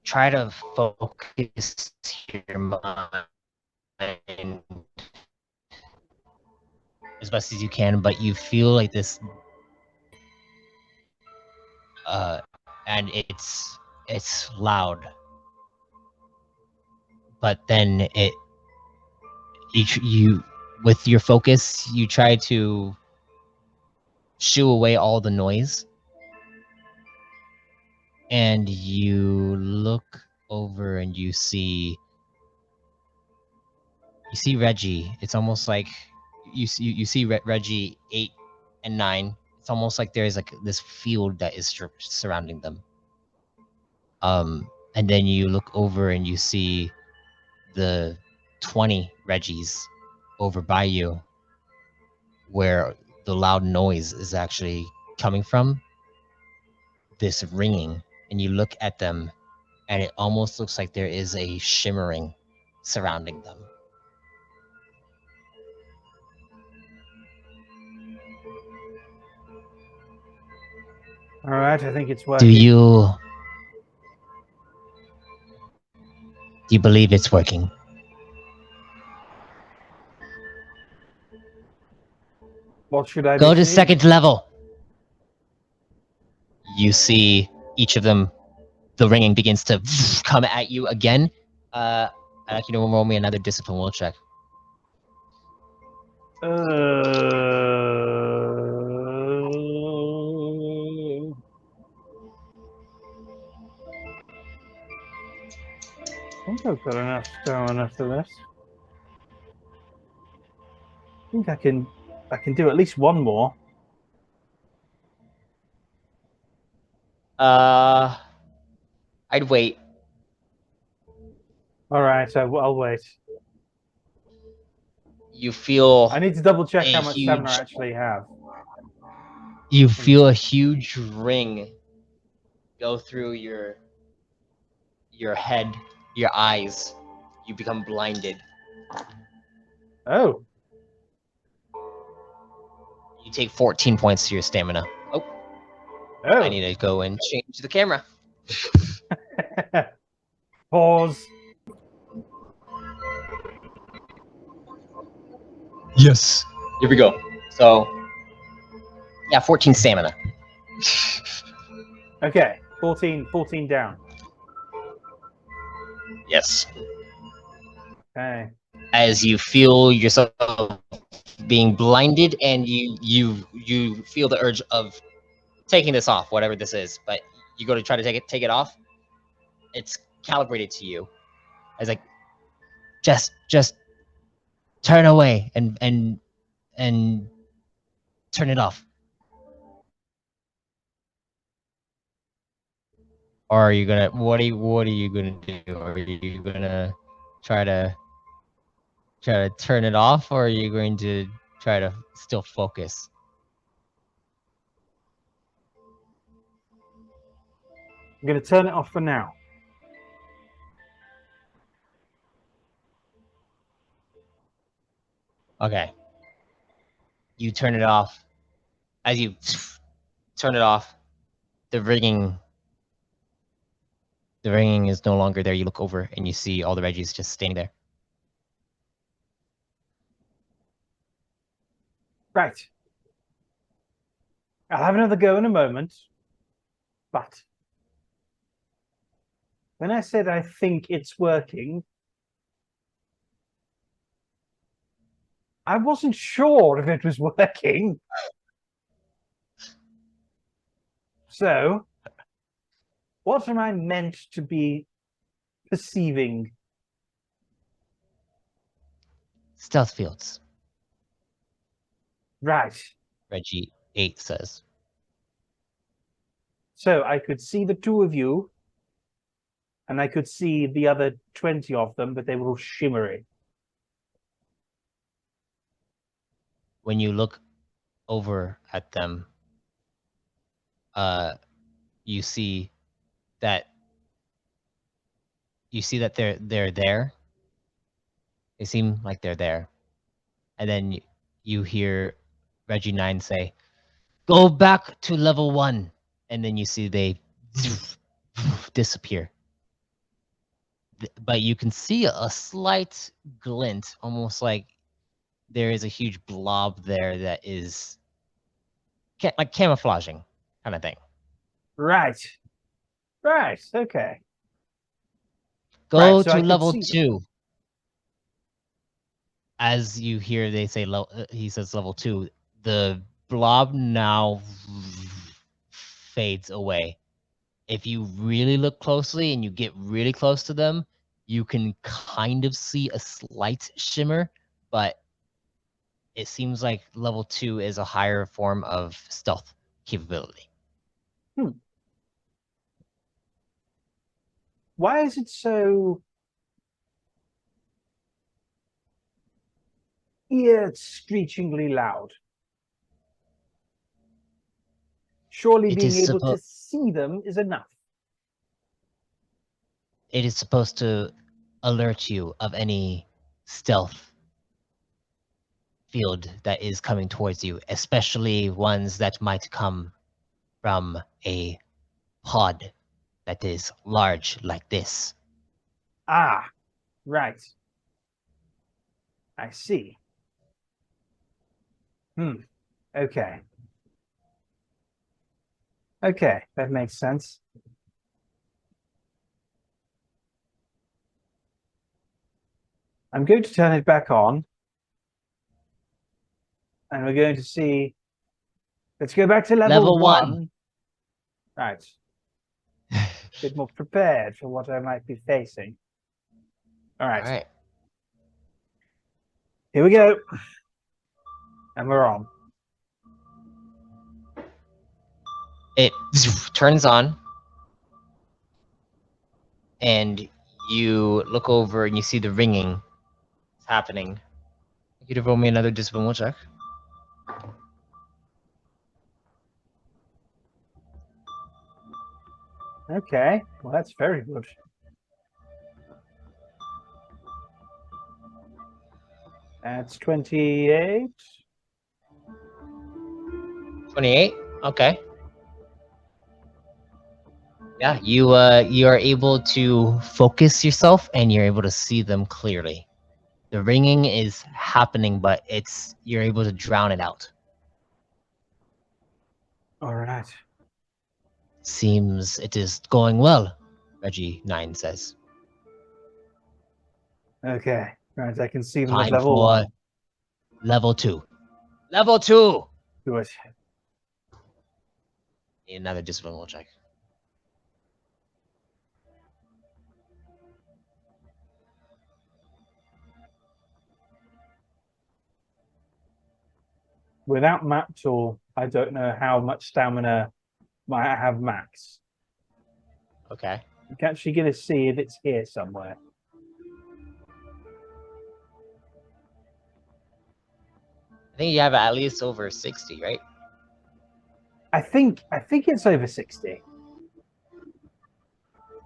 try to focus your mind as best as you can, but you feel like this and it's loud, but then you with your focus you try to shoo away all the noise, and you look over and you see Reggie. It's almost like you see Reggie 8 and 9. It's almost like there's like this field that is surrounding them. And then you look over and you see the 20 Reggies over by you, where the loud noise is actually coming from, this ringing. And you look at them and it almost looks like there is a shimmering surrounding them. All right, I think it's working. Do you believe it's working? What should I go be to seeing? second level? You see each of them, the ringing begins to come at you again. I'd like you to roll me another discipline will check. I think I've got enough stamina for this. I think I can do at least one more. I'd wait. All right, I'll wait. You feel I need to double check a how much stamina I huge actually have. you feel a huge ring go through your head, your eyes. You become blinded. Oh, You take 14 points to your stamina. Oh, I oh. need to go and change the camera. Pause. Yes. Here we go. So, yeah, 14 stamina. Okay, 14 down. Yes. Okay. As you feel yourself being blinded, and you feel the urge of taking this off, whatever this is, but you go to try to take it off. It's calibrated to you as like just turn away and turn it off. Or are you gonna what are you gonna do? Are you gonna try to turn it off, or are you going to try to still focus? I'm going to turn it off for now. Okay. You turn it off. As you turn it off, the ringing is no longer there. You look over and you see all the Reggies just standing there. Right. I'll have another go in a moment. But when I said I think it's working, I wasn't sure if it was working. So, what am I meant to be perceiving? Stealth fields, Right. Reggie 8 says. So I could see the two of you, and I could see the other 20 of them, but they were all shimmery. When you look over at them, you see that they're there. They seem like they're there. And then you hear Reggie 9 say, "Go back to level 1." And then you see they disappear. But you can see a slight glint, almost like there is a huge blob there that is like camouflaging kind of thing. Right. Right. Okay. Right. Go So I to could level see them. 2. As you hear, they say, he says level 2. The blob now fades away. If you really look closely and you get really close to them, you can kind of see a slight shimmer, but it seems like level 2 is a higher form of stealth capability. Why is it so ear-screechingly loud? Surely It being is able to supposed see them is enough. to alert you of any stealth field that is coming towards you, especially ones that might come from a pod that is large like this. Ah, right. I see. Okay. Okay, that makes sense. I'm going to turn it back on. And we're going to see. Let's go back to level 1. Right. A bit more prepared for what I might be facing. All right. All right. Here we go. And we're on. It turns on, and you look over and you see the ringing happening. You could roll me another discipline check. Okay. Well, that's very good. That's 28. 28. Okay. Yeah, you are able to focus yourself, and you're able to see them clearly. The ringing is happening, but you're able to drown it out. All right. Seems it is going well, Reggie 9 says. Okay. Right. I can see them at Time level for 1. level 2. Level 2! Do it. Need another discipline check. Without map tool, I don't know how much stamina might have max. Okay. I'm actually going to see if it's here somewhere. I think you have at least over 60, right? I think it's over 60.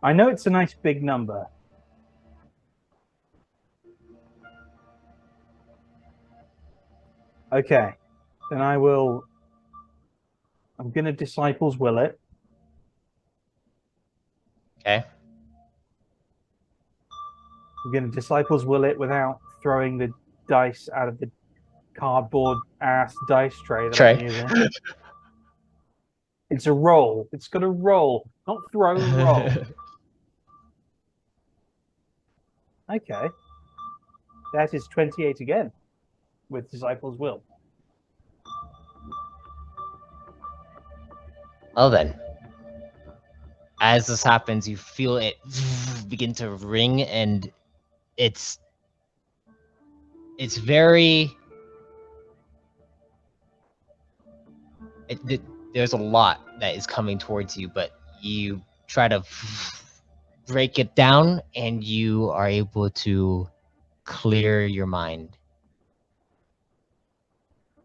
I know it's a nice big number. Okay. Then I'm going to Disciples Will it. Okay. I'm going to Disciples Will it without throwing the dice out of the cardboard ass dice tray that I'm using. It's a roll. It's got to roll, not throw, roll. Okay. That is 28 again with Disciples Will. Well then, as this happens, you feel it begin to ring, and it's very... there's a lot that is coming towards you, but you try to break it down, and you are able to clear your mind.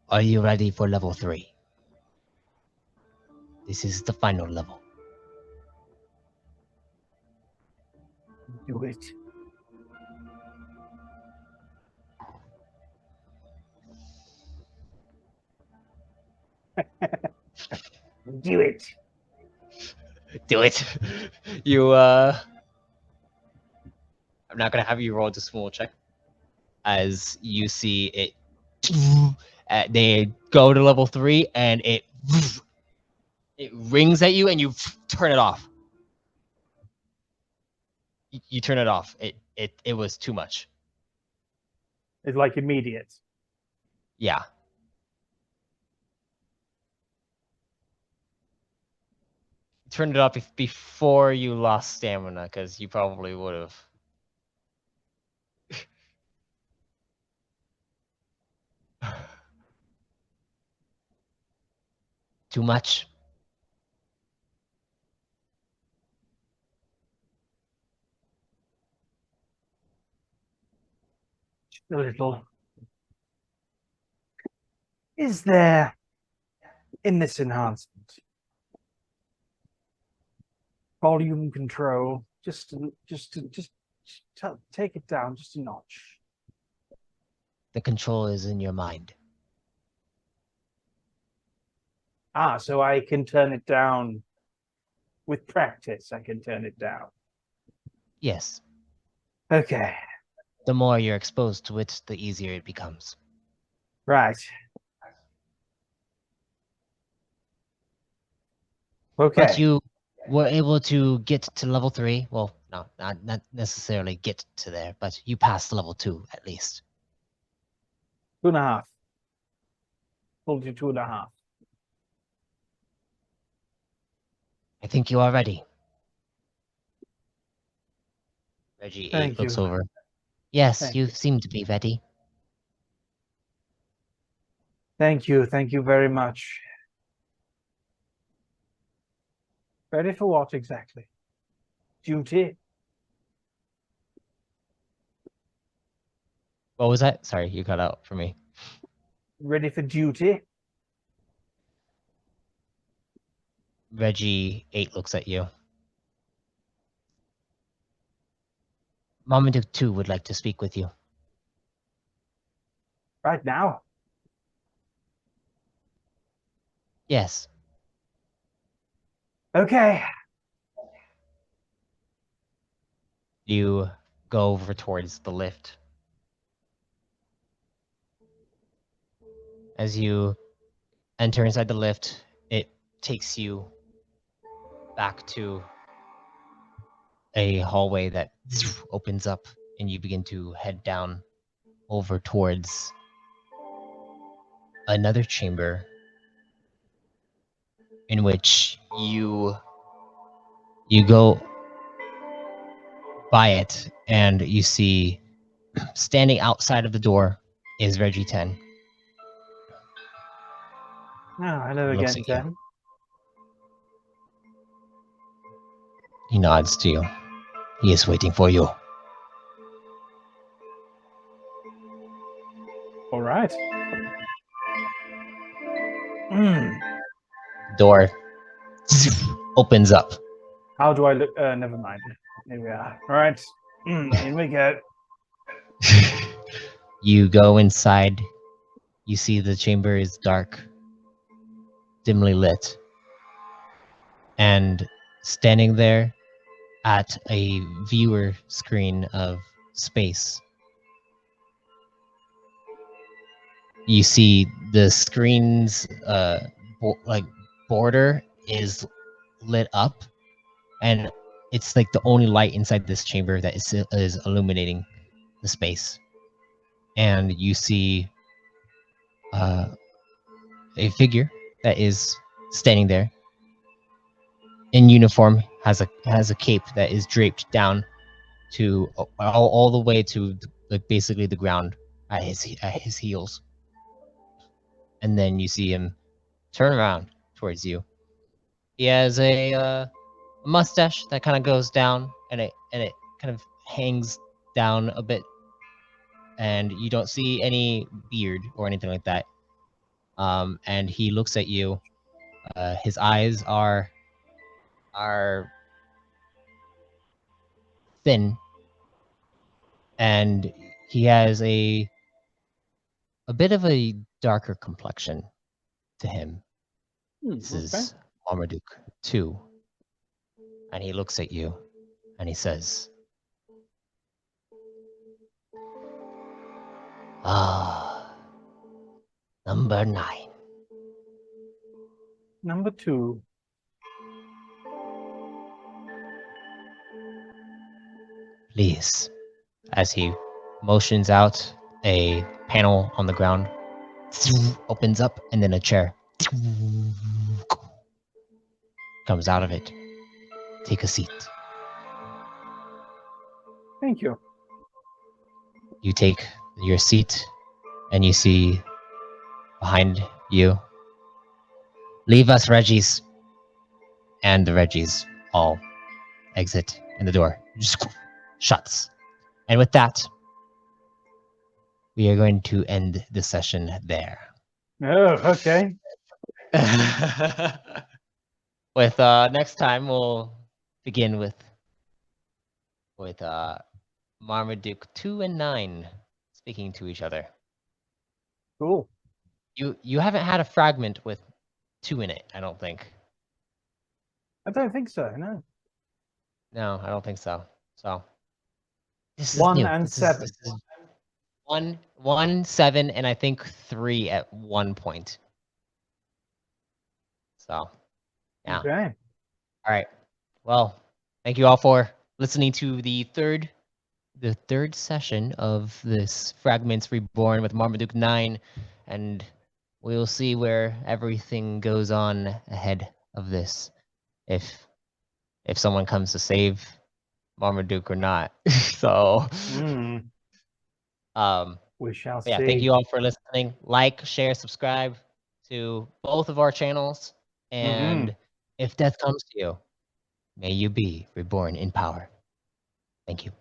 Are you ready for level 3? This is the final level. Do it. Do it. Do it. You I'm not gonna have you roll the small check. As you see it, they go to level 3, and it rings at you, and you turn it off. You turn it off. It was too much. It's like immediate. Yeah. Turn it off before you lost stamina, because you probably would have. Too much. A little. Is there in this enhancement volume control? Just take it down just a notch. The control is in your mind. Ah, so I can turn it down with practice. I can turn it down. Yes. Okay. The more you're exposed to it, the easier it becomes. Right. Okay. But you were able to get to level 3. Well, no, not necessarily get to there, but you passed level 2 at least. 2.5. Hold you 2.5. I think you are ready. Reggie Thank 8 looks you. over. Yes, Thank you you. seem to be ready. Thank you. Thank you very much. Ready for what exactly? Duty? What was that? Sorry, you cut out for me. Ready for duty? Reggie 8 looks at you. Marmaduke 2 would like to speak with you. Right now? Yes. Okay. You go over towards the lift. As you enter inside the lift, it takes you back to a hallway that opens up, and you begin to head down over towards another chamber in which you go by it, and you see standing outside of the door is Reggie 10. Oh, hello He looks again, at you. 10. He nods to you. He is waiting for you. All right. Hmm. Door opens up. How do I look? Never mind. Here we are. All right. In we go. You go inside. You see the chamber is dark, dimly lit. And standing there at a viewer screen of space, you see the screen's border is lit up, and it's like the only light inside this chamber that is illuminating the space. And you see a figure that is standing there in uniform, has a cape that is draped down to all the way to like basically the ground at his heels. And then you see him turn around towards you. He has a mustache that kind of goes down, and it kind of hangs down a bit, and you don't see any beard or anything like that. And he looks at you. His eyes are thin, and he has a bit of a darker complexion to him. This Okay. is Marmaduke 2. And he looks at you and he says, "Ah, number 9. Number 2. Please." As he motions out, a panel on the ground opens up, and then a chair comes out of it. Take a seat. Thank you. You take your seat, and you see behind you, "Leave us, Reggies." And the Reggies all exit, and the door just shuts. And with that, we are going to end the session there. Oh, okay. With next time, we'll begin with Marmaduke 2 and 9 speaking to each other. Cool. You haven't had a fragment with 2 in it, I don't think. I don't think so. No. No, I don't think so. So this is 1 new. and This 7. is 1, 7, and I think 3 at one point. So yeah. Okay. All right. Well, thank you all for listening to the third session of this Fragments Reborn with Marmaduke 9, and we'll see where everything goes on ahead of this. If someone comes to save Marmaduke or not. So We shall yeah, see. thank you all for listening. Like, share, subscribe to both of our channels. And if death comes to you, may you be reborn in power. Thank you.